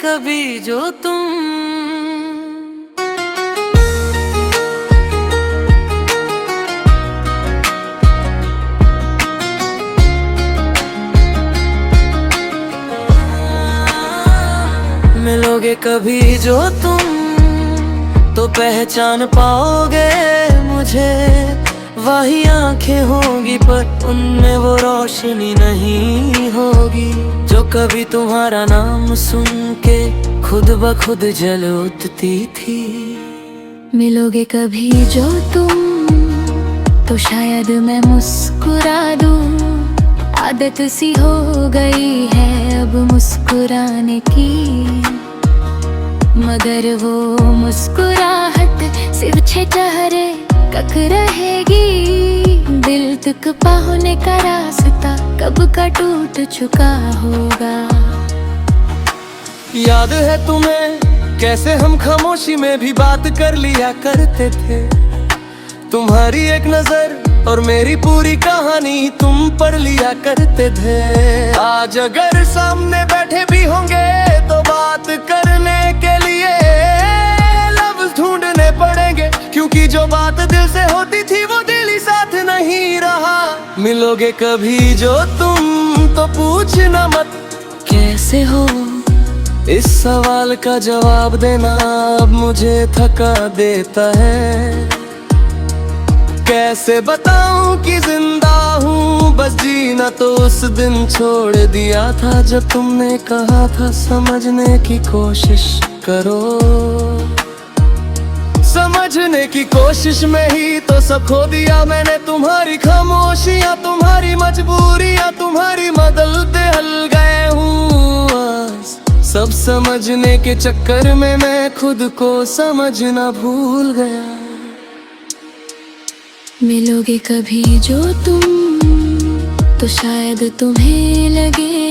कभी जो तुम। मिलोगे कभी जो तुम तो पहचान पाओगे मुझे। वही आंखें होंगी पर उनमें वो रोशनी नहीं होगी जो कभी तुम्हारा नाम सुन के खुद ब खुद जल उठती थी। मिलोगे कभी जो तुम तो शायद मैं मुस्कुरा दूं। आदत सी हो गई है अब मुस्कुराने की, मगर वो मुस्कुराहट सिर्फ ठहरे कक रहेगी। दिल तक पहुँचने का रास्ता कब का टूट चुका होगा। याद है तुम्हें कैसे हम खामोशी में भी बात कर लिया करते थे। तुम्हारी एक नजर और मेरी पूरी कहानी तुम पढ़ लिया करते थे। आज अगर सामने बैठे भी होंगे तो बात करने के लिए लफ्ज़ ढूंढने पड़ेंगे, क्योंकि जो बात दिल से होती थी वो दिल ही साथ नहीं रहा। मिलोगे कभी जो तुम तो पूछना मत कैसे हो, इस सवाल का जवाब देना अब मुझे थका देता है। कैसे बताऊं कि जिंदा हूँ, बस जीना तो उस दिन छोड़ दिया था जब तुमने कहा था समझने की कोशिश करो। समझने की कोशिश में ही तो सब खो दिया मैंने। तुम्हारी खामोशियाँ, तुम्हारी मजबूरियाँ, तुम्हारी बदलते हल गए हूँ आज। सब समझने के चक्कर में मैं खुद को समझना भूल गया। मिलोगे कभी जो तुम तो शायद तुम्हें लगे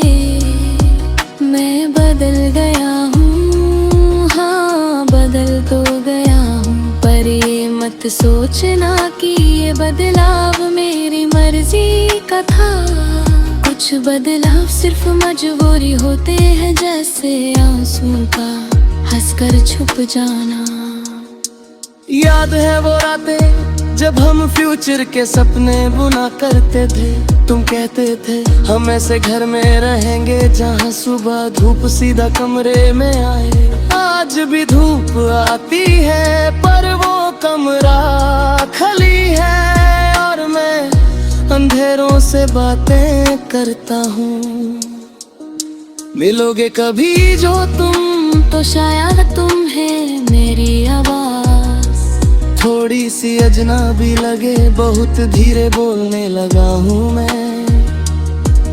मैं बदल गया हूँ। हाँ, बदल तो गया हूँ, पर ये मत सोचना कि ये बदलाव मेरी मर्जी का था। कुछ बदलाव सिर्फ मजबूरी होते हैं, जैसे आंसू का हंसकर छुप जाना। याद है वो रातें जब हम फ्यूचर के सपने बुना करते थे। तुम कहते थे हम ऐसे घर में रहेंगे जहाँ सुबह धूप सीधा कमरे में आए। आज भी धूप आती है पर वो कमरा खाली है और मैं अंधेरों से बातें करता हूँ। मिलोगे कभी जो तुम तो शायद तुम्हें मेरी आवाज थोड़ी सी अजनबी लगे। बहुत धीरे बोलने लगा हूँ मैं,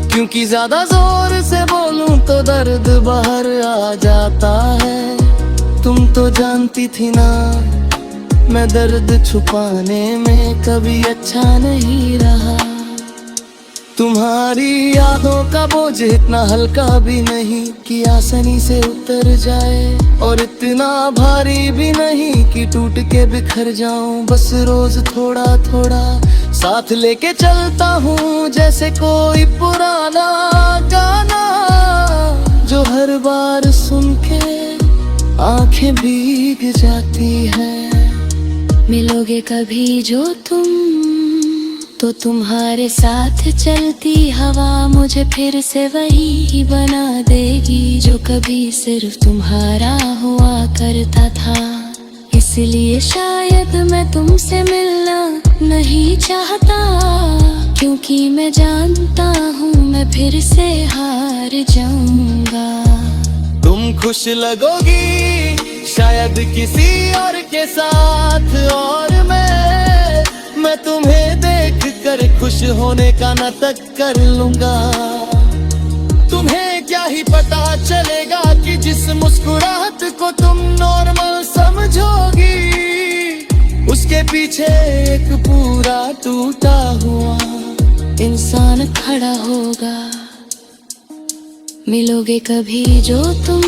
क्योंकि ज्यादा जोर से बोलूं तो दर्द बाहर आ जाता है। तुम तो जानती थी ना मैं दर्द छुपाने में कभी अच्छा नहीं रहा। तुम्हारी यादों का बोझ इतना हल्का भी नहीं कि आसानी से उतर जाए, और इतना भारी भी नहीं कि टूट के बिखर जाऊं। बस रोज थोड़ा थोड़ा साथ लेके चलता हूँ, जैसे कोई पुराना गाना जो हर बार सुन के आंखें भीग जाती हैं। मिलोगे कभी जो तुम तो तुम्हारे साथ चलती हवा मुझे फिर से वही बना देगी जो कभी सिर्फ तुम्हारा हुआ करता था। इसलिए शायद मैं तुमसे मिलना नहीं चाहता, क्योंकि मैं जानता हूँ मैं फिर से हार जाऊंगा। तुम खुश लगोगी शायद किसी और के साथ, और मैं तुम्हें देख कर खुश होने का नाटक कर लूंगा। तुम्हें क्या ही पता चलेगा कि जिस मुस्कुराहट को तुम नॉर्मल समझोगी उसके पीछे एक पूरा टूटा हुआ इंसान खड़ा होगा। मिलोगे कभी जो तुम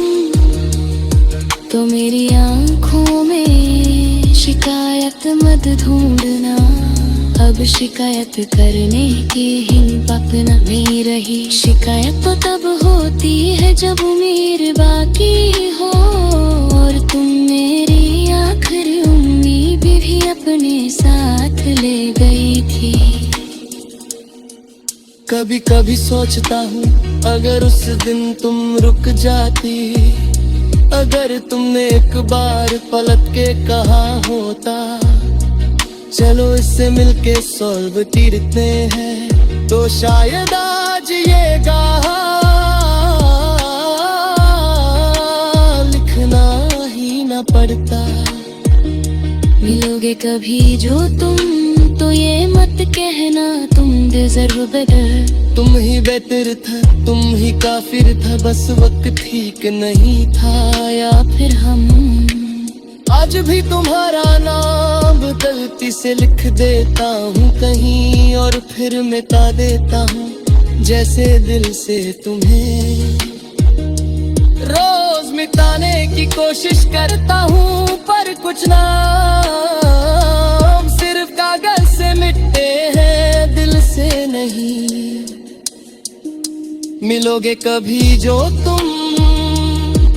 तो मेरी आंखों में शिकायत मत ढूंढना। अब शिकायत करने की हिम्मत नहीं रही। शिकायत तो तब होती है जब उम्मीद बाकी कभी कभी सोचता हूँ अगर उस दिन तुम रुक जाती, अगर तुमने एक बार पलट के कहा होता चलो इससे मिलके सॉल्व करते हैं, तो शायद आज ये गाह लिखना ही ना पड़ता। मिलोगे कभी जो तुम तो ये मत कहना तुम डिजर्व बेटर। तुम ही बेहतर था, तुम ही काफिर था, बस वक्त ठीक नहीं था, या फिर हम आज भी तुम्हारा नाम गलती से लिख देता हूँ कहीं और फिर मिटा देता हूँ जैसे दिल से तुम्हें। रोज मिटाने की कोशिश करता हूँ पर कुछ नाम सिर्फ कागज से मिटते हैं, दिल से नहीं। मिलोगे कभी जो तुम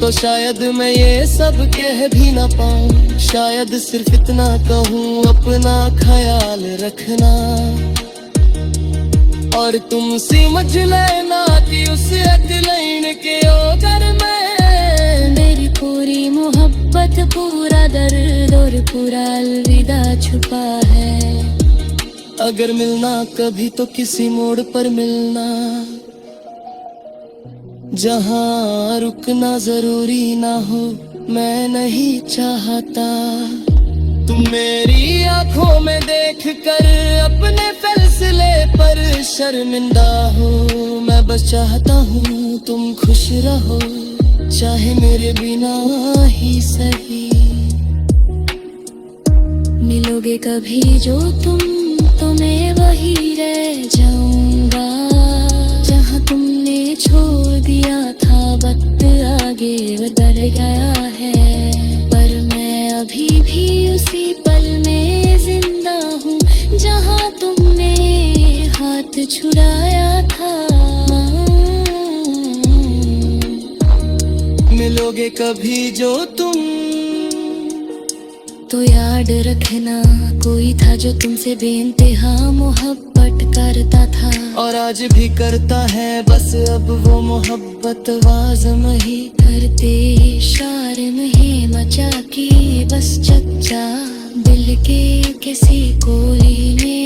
तो शायद मैं ये सब कह भी ना पाऊं, शायद सिर्फ इतना कहूँ अपना ख्याल रखना, और तुम समझ लेना कि उस लाइन के ओकर में मेरी पूरी मोहब्बत, पूरा दर्द और पूरा अलविदा छुपा है। अगर मिलना कभी तो किसी मोड़ पर मिलना जहाँ रुकना जरूरी ना हो, मैं नहीं चाहता। तुम मेरी आंखों में देख कर अपने फैसले पर शर्मिंदा हो, मैं बस चाहता हूँ तुम खुश रहो, चाहे मेरे बिना ही सही। मिलोगे कभी जो तुम तो मैं वही रह जाऊंगा जहाँ तुमने छोड़ दिया था, वक्त आगे बढ़ गया है, पर मैं अभी भी उसी पल में जिंदा हूँ जहाँ तुमने हाथ छुड़ाया था। मिलोगे कभी जो तुम तो याद रखना कोई था जो तुमसे बेइंतहा मोहब्बत करता था, और आज भी करता है, बस अब वो मोहब्बत आवाज़ ही करते इशारे में मचा की बस चच्चा दिल के किसी कोई ने